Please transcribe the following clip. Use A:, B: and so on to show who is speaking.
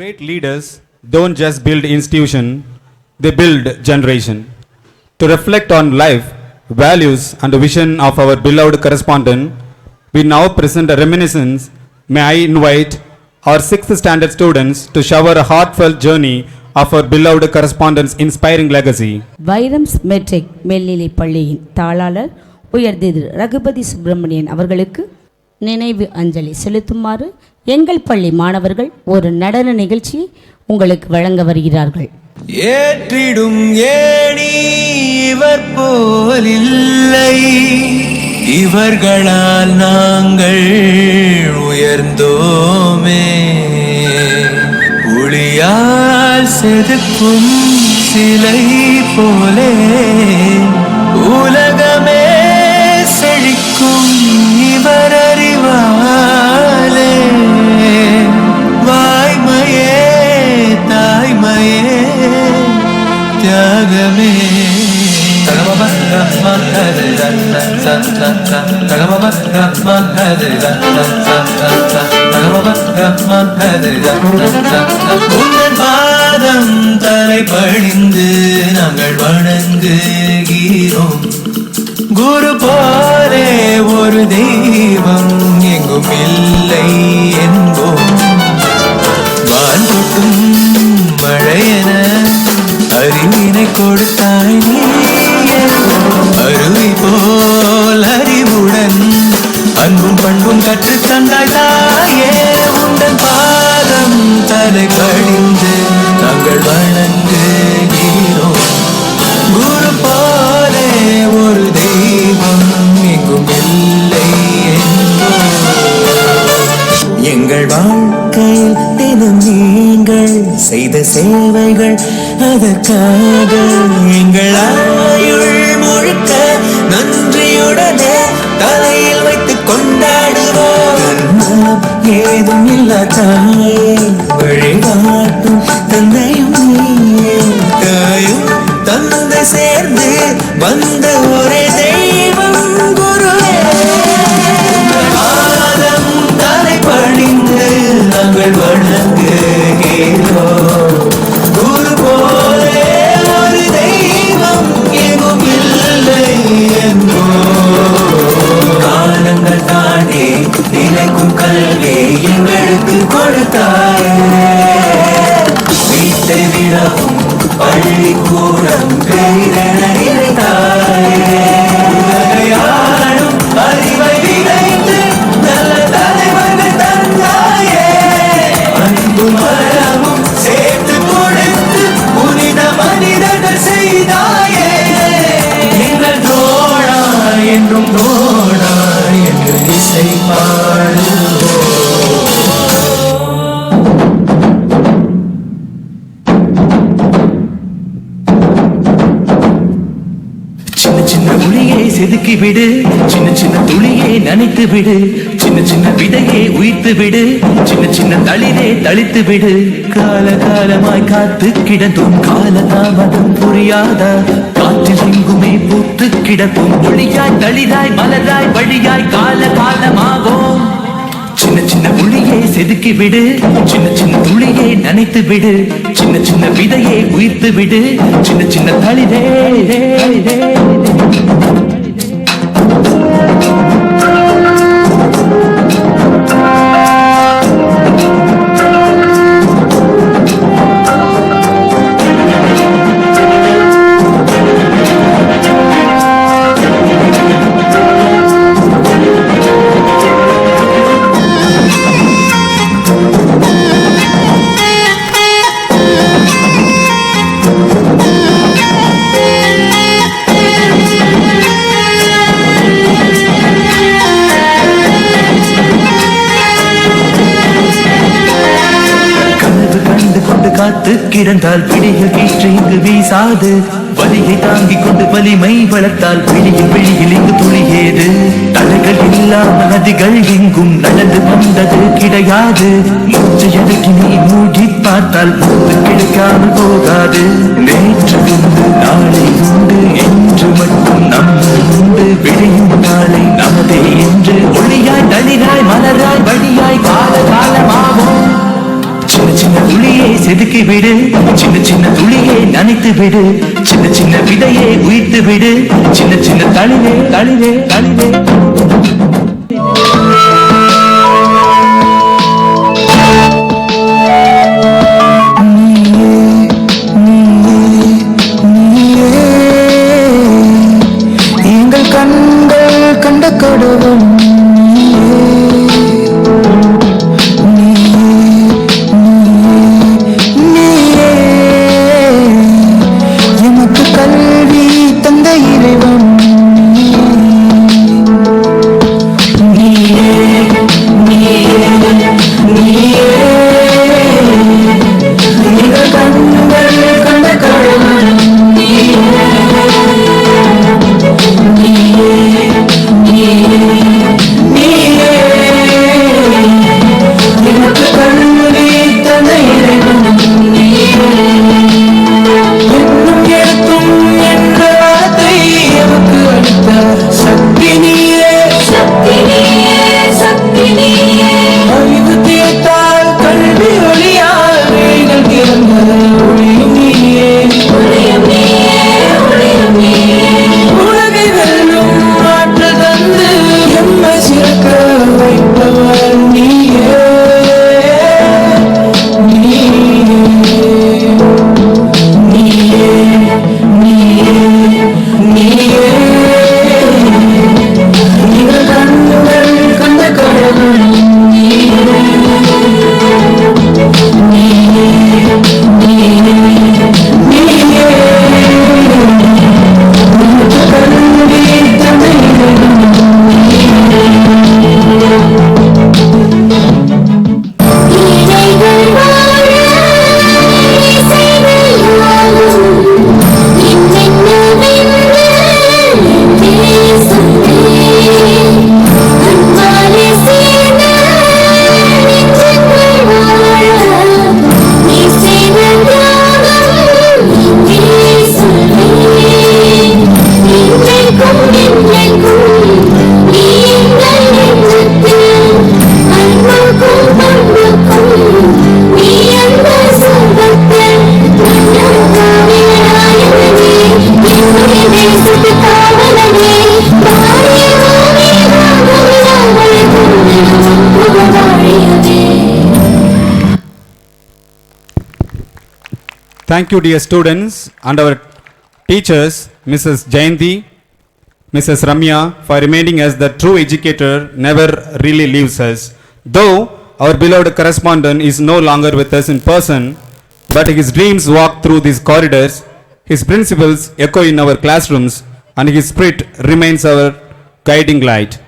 A: Great leaders don't just build institution, they build generation. To reflect on life, values and the vision of our beloved correspondent, we now present a reminiscence. May I invite our 6th standard students to shower a heartfelt journey of our beloved correspondent's inspiring legacy.
B: Vairams matric மேல்நிலைப் பள்ளியின் தாளாளர் உயர்திரு ரகுபதி சுப்பிரமணியன் அவர்களுக்கு நினைவு அஞ்சலி செலுத்துமாறு எங்கள் பள்ளி மாணவர்கள் ஒரு நடன நிகழ்ச்சியை உங்களுக்கு வழங்க வருகிறார்கள்.
C: ஏற்றிடும் ஏணி இவர் போலில்லை, இவர்களால் நாங்கள் உயர்ந்தோமே. ஒளியால் செதுக்கும் சிலை போலே உலகமே செழிக்கும் இவர் அறிவாலே. வாய்மையே தாய்மையே தியாகமே. உங்கள் பாதம் தலை பணிந்து நாங்கள் வணங்குகிறோம். குரு போலே ஒரு தெய்வம் எங்கும் இல்லை என்போம். வான் கொட்டும் மழையென அறிவினை கொடுத்தாய் நீ, அருவி போல் அறிவுடன் அன்பும் பண்பும் கற்று தந்தாய் தாயே. உந்தன் பாதம் தலை பணிந்து நாங்கள் வணங்குகிறோம். குரு போலே ஒரு தெய்வம் எங்கும் இல்லை என்போம். எங்கள் வாழ்க்கையில் தினம் நீங்கள் செய்த சேவைகள், அதற்காக எங்கள் ஆயுள் முழுக்க நன்றியுடனே தலையில் வைத்து கொண்டாடுவோம். ஏதும் இல்லா தாயே, வழிகாட்டும் தந்தையும் நீயே. தாயும் தந்தை சேர்ந்து வந்த ஒரே தெய்வம் குருவே. பாதம் தலை பணிந்து நாங்கள் வணங்குகிறோம். குரு போலே ஒரு தெய்வம் எங்கும் இல்லை என்போம். காலங்கள் தாண்டி நிலைக்கும் கல்வி எங்களுக்கு கொடுத்தாயே. வீட்டை விடவும் பள்ளிக்கூடம் பெரிதென நினைத்தாயே. உலகையாளும் அறிவை விதைத்து நல்ல தலைவர்கள் தந்தாயே. அன்பு மரமும் சேர்த்து கொடுத்து புனித மனிதர்கள் செய்தாயே. எங்கள் தோழா என்றும் தோழா என்று இசை பாடுவோம். செதுக்கி விடு, சின்ன சின்ன துளியே நனைத்து விடு, சின்ன சின்ன விதையே உயிர்த்து விடு, சின்ன சின்ன தளிரே தளித்து விடு. கால காலமாய் காத்து கிடந்தும் கால தாமதம் புரியாத காற்றில் எங்குமே பூத்து கிடக்கும் ஒளியாய் தளிராய் மலராய் வழியாய் கால காலமாகும். சின்ன சின்ன ஒளியை செதுக்கி விடு, சின்ன சின்ன துளியை நனைத்து விடு, சின்ன சின்ன விதையை உயிர்த்து விடு, சின்ன சின்ன தளிரே. காத்து கிடந்தால் பிடிய கீற்று இங்கு வீசாது. வலியை தாங்கிக் கொண்டு வலிமை வளர்த்தால் பிடியில் வெளியில் இங்கு துளியேது. தடைகள் இல்லாம நதிகள் எங்கும் நடந்து வந்தது கிடையாது. மூச்சை அடக்கி நீ மூடி பார்த்தால் முத்து கிடைக்காமல் போகாது. நேற்று உண்டு நாளை உண்டு என்று மட்டும் நம்ம உண்டு. விளையும் நாளை நமதே என்று ஒளியாய் தளிராய் மலராய் வழியாய் கால காலமாகும். சின்ன சின்ன ஒளியை பெருக்கி விடு சின்ன சின்ன துளியே நனைத்து விடு சின்ன சின்ன விதையே உயிர்த்து விடு சின்ன சின்ன தளிரே தளிரே தளிரே
D: எங்கள் கண்கள் கண்ட கடவுள் எமக்கு கல்வி தந்த இறைவன் எங்கள் கண்கள் கண்ட கடவுள் எமக்கு கல்வி தந்த இறைவன் என்னும் எழுத்தும் என்ற வார்த்தை எமக்கு அளித்த சக்தி நீயே அறிவு தீர்த்தால் கல்வி ஒளியால் வேகள் திறந்த ஒளியும் நீயே உலகை வெல்லும் ஆற்றல் தந்து எம்மை சிறக்க வைப்பவர் நீயே எங்கள் கண்கள் கண்ட கடவுள் கல்வி தந்த
A: Thank you, dear students, and our teachers, Mrs. Jayanti, Mrs. Ramya, for reminding us that true educator never really leaves us. Though our beloved correspondent is no longer with us in person, but his dreams walk through these corridors, his principles echo in our classrooms, and his spirit remains our guiding light.